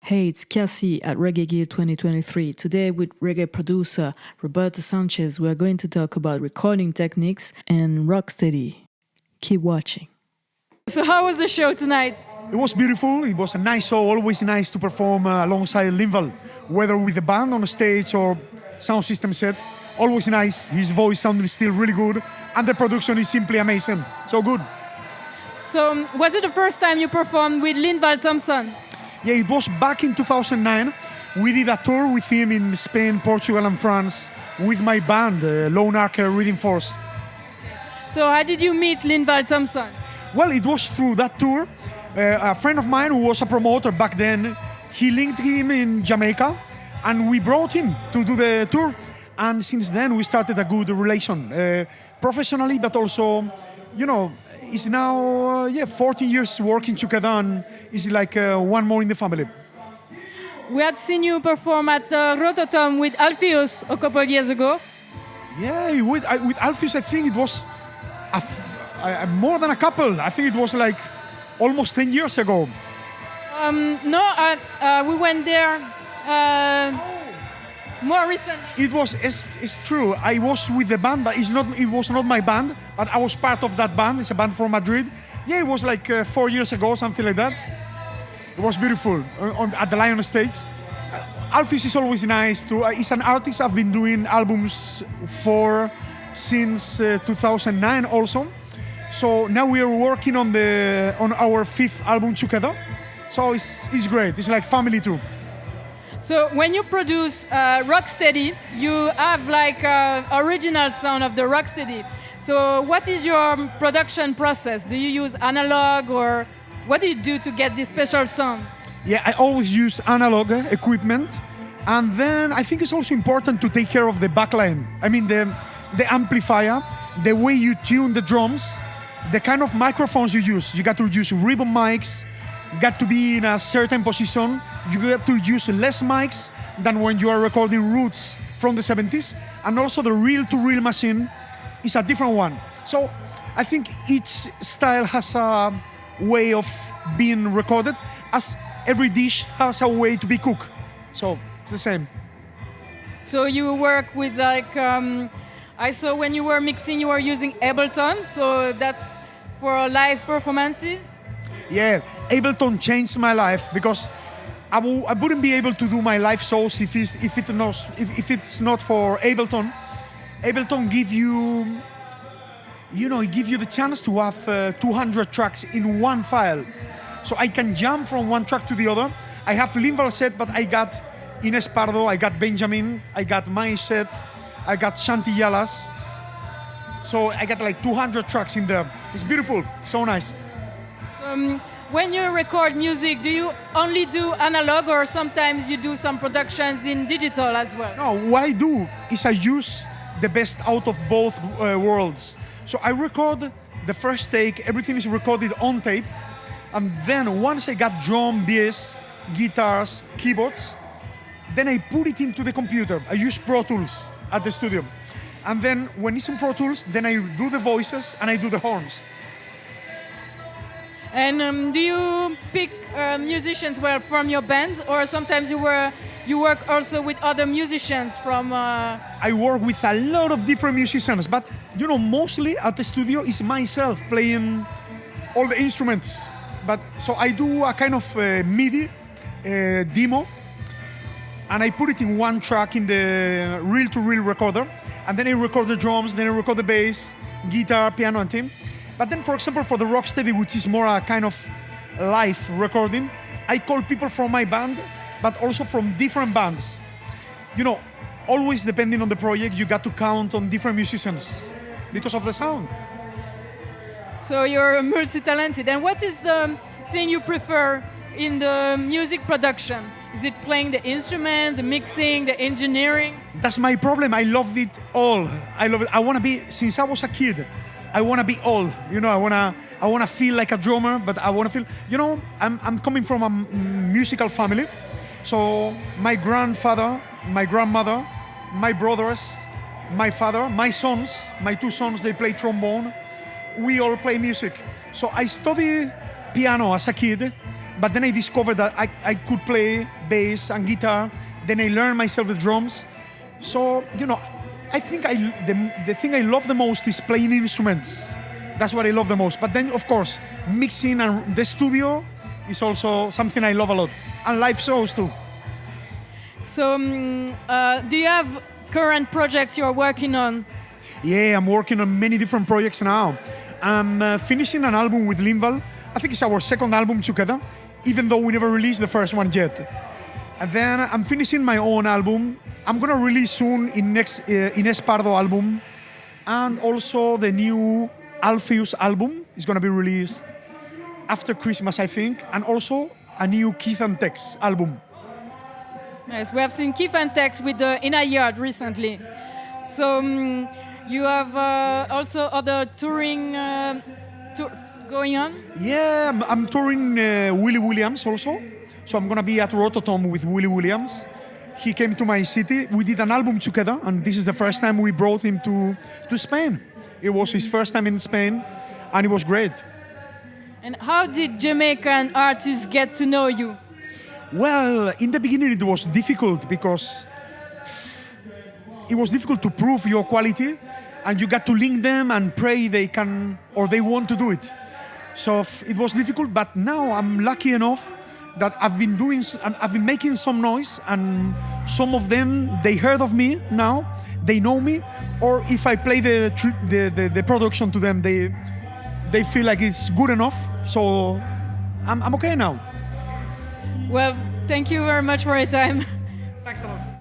Hey, it's Cassie at Reggae Gear 2023. Today with reggae producer Roberto Sanchez, we are going to talk about recording techniques and rocksteady. Keep watching. So how was the show tonight? It was beautiful. It was a nice show. Always nice to perform alongside Linval, whether with the band on the stage or sound system set. Always nice. His voice sounded still really good, and the production is simply amazing. So good. So was it the first time you performed with Linval Thompson? Yeah, it was back in 2009. We did a tour with him in Spain, Portugal, and France with my band, Lone Archer Reading Force. So how did you meet Linval Thompson? Well, it was through that tour. A friend of mine who was a promoter back then, he linked him in Jamaica, and we brought him to do the tour. And since then, we started a good relation, professionally, but also, it's now 14 years working together, and it's like one more in the family. We had seen you perform at Rototom with Alpheus a couple of years ago. Yeah, with Alpheus, I think it was more than a couple. I think it was like almost 10 years ago. We went there more recently. It's true. I was with the band, but it was not my band, but I was part of that band. It's a band from Madrid. Yeah, it was like 4 years ago, something like that. It was beautiful at the Lion stage. Alphys is always nice too. He's an artist I've been doing albums for since 2009 also. So now we are working on our 5th album together. So it's great. It's like family too. So when you produce rocksteady, you have like original sound of the rocksteady. So what is your production process? Do you use analog, or what do you do to get this special sound? Yeah, I always use analog equipment, and then I think it's also important to take care of the backline. I mean the amplifier, the way you tune the drums, the kind of microphones you use. You got to use ribbon mics. Got to be in a certain position. You got to use less mics than when you are recording roots from the 70s. And also the reel-to-reel machine is a different one. So I think each style has a way of being recorded, as every dish has a way to be cooked. So it's the same. So you work with I saw when you were mixing, you were using Ableton. So that's for live performances. Yeah, Ableton changed my life because I wouldn't be able to do my live shows if it's not for Ableton. Ableton give you the chance to have 200 tracks in one file. So I can jump from one track to the other. I have Linval set, but I got Ines Pardo, I got Benjamin, I got my set, I got Shanti Yalas. So I got like 200 tracks in there. It's beautiful, so nice. When you record music, do you only do analog, or sometimes you do some productions in digital as well? No, what I do is I use the best out of both worlds. So I record the first take, everything is recorded on tape, and then once I got drum, bass, guitars, keyboards, then I put it into the computer. I use Pro Tools at the studio. And then when it's in Pro Tools, then I do the voices and I do the horns. And do you pick musicians from your band, or sometimes you work also with other musicians from? I work with a lot of different musicians, but mostly at the studio is myself playing all the instruments. But so I do a kind of MIDI demo, and I put it in one track in the reel-to-reel recorder, and then I record the drums, then I record the bass, guitar, piano, and thing. But then, for example, for the rocksteady, which is more a kind of live recording, I call people from my band, but also from different bands. Always depending on the project, you got to count on different musicians because of the sound. So you're multi-talented. And what is the thing you prefer in the music production? Is it playing the instrument, the mixing, the engineering? That's my problem. I love it all. I love it. I want to be, since I was a kid, I want to be all. I want to feel like a drummer, but I want to feel, I'm coming from a musical family. So my grandfather, my grandmother, my brothers, my father, my sons, my 2 sons, they play trombone. We all play music. So I studied piano as a kid, But then I discovered that I could play bass and guitar. Then I learned myself the drums. So, I think the thing I love the most is playing instruments. That's what I love the most. But then, of course, mixing and the studio is also something I love a lot. And live shows too. So, do you have current projects you're working on? Yeah, I'm working on many different projects now. I'm finishing an album with Linval. I think it's our second album together, even though we never released the first one yet. And then I'm finishing my own album. I'm gonna release soon Ines Pardo album, and also the new Alpheus album is gonna be released after Christmas, I think, and also a new Keith and Tex album. Yes, we have seen Keith and Tex with the In a Yard recently. So you have also other touring going on? Yeah, I'm touring Willie Williams also. So I'm gonna be at Rototom with Willie Williams. He came to my city. We did an album together, and this is the first time we brought him to Spain. It was his first time in Spain, and it was great. And how did Jamaican artists get to know you? Well, in the beginning it was difficult because it was difficult to prove your quality, and you got to link them and pray they can or they want to do it. So it was difficult, but now I'm lucky enough that I've been making some noise, and some of them, they heard of me now, they know me, or if I play the production to them, they feel like it's good enough. So I'm okay now. Well, thank you very much for your time. Thanks a lot.